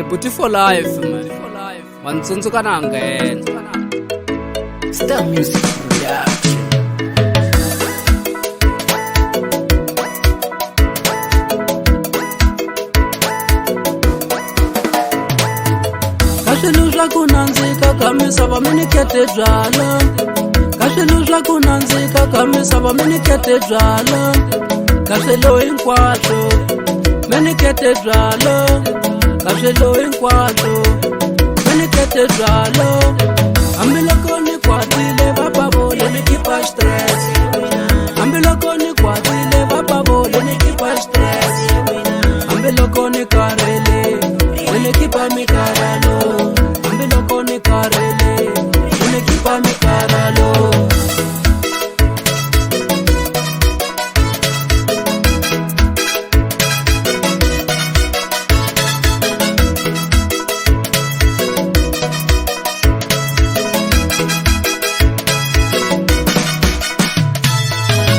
The Booty for Life, man. Wantsundzuka na nghena. Star Music Production. Kashilu swa ku nandzika ka misava minikete byala. Kashilu swa ku nandzika ka misava minikete byala. Kashilu hinkwaswo minikete byala. Kashilu hinkwaswo minikete byala. Hambiloko ni kwatile va vole ni kipa stress. Hambiloko ni kwatile va vole ni kipa stress. Hambiloko ni karele ni kipa mikaralo. Hambiloko ni karele ni kipa mikaralo.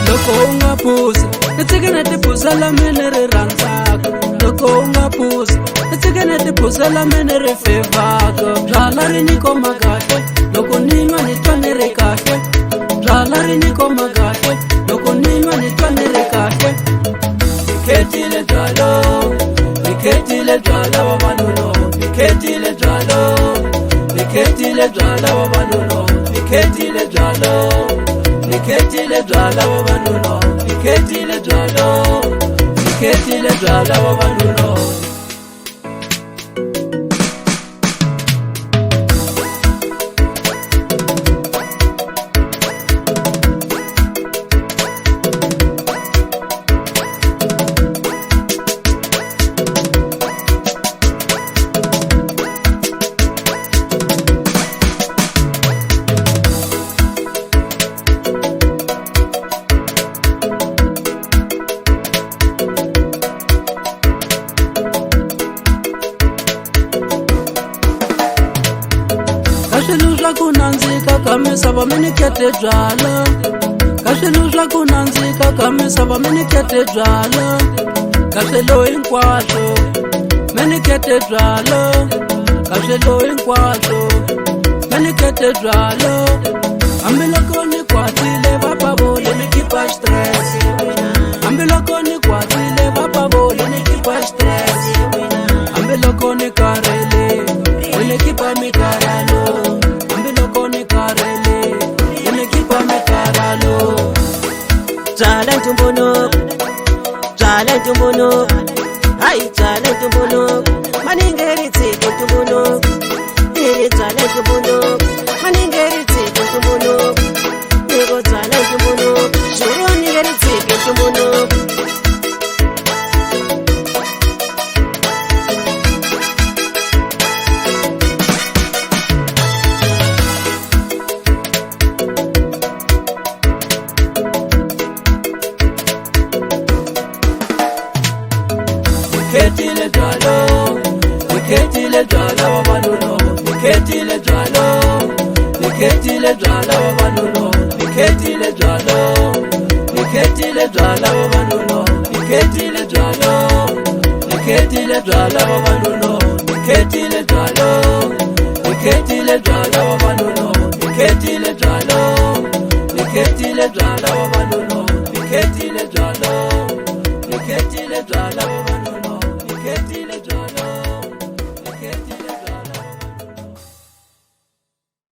Loko unga phuza nitsikene tiphuza la mene ri rhandzaka. Loko unga phuza nitsikene tiphuza la mene ri fevaka. Byala ri ni khoma kahle loko ni nwa ni twa ni ri kahle. Byala ri ni khoma kahle loko ni nwa ni twa ni ri kahle. Nikhetile byalo, nikhetile byala vavanuna. Nikhetile byalo, nikhetile byala vavanuna. Nikhetile byalo, nikhetile byala vavanuna. Nikhetile byalo, nikhetile byala vavanuna. Kashilu swa ku nandzika ka misava minikete byala. Kashilu swa ku nandzika ka misava minikete byala. Kashilu hinkwaswo minikete byala. Kashilu hinkwaswo minikete byala. Hambiloko ni kwatile va vole ni kipa stress. Hambiloko ni kwatile va vole ni kipa stress. Hambiloko ni karele ni kipa mikaralo. Hambiloko ni karele ni kipa mikaralo. Jala ntumbuno, jala ntumbuno, hai jala ntumbuno, maningeri tsiko ntumbuno, iri jala ntumbuno, maningeri tsiko ntumbuno, ego jala ntumbuno, juro ningeri tsiko ntumbuno. Nikhetile byalo, nikhetile byala vavanuna. Nikhetile byalo, nikhetile byala vavanuna. Nikhetile byalo, nikhetile byala vavanuna. Nikhetile byalo, nikhetile byala vavanuna. Nikhetile byalo, nikhetile byala vavanuna. Nikhetile byalo, nikhetile byala vavanuna.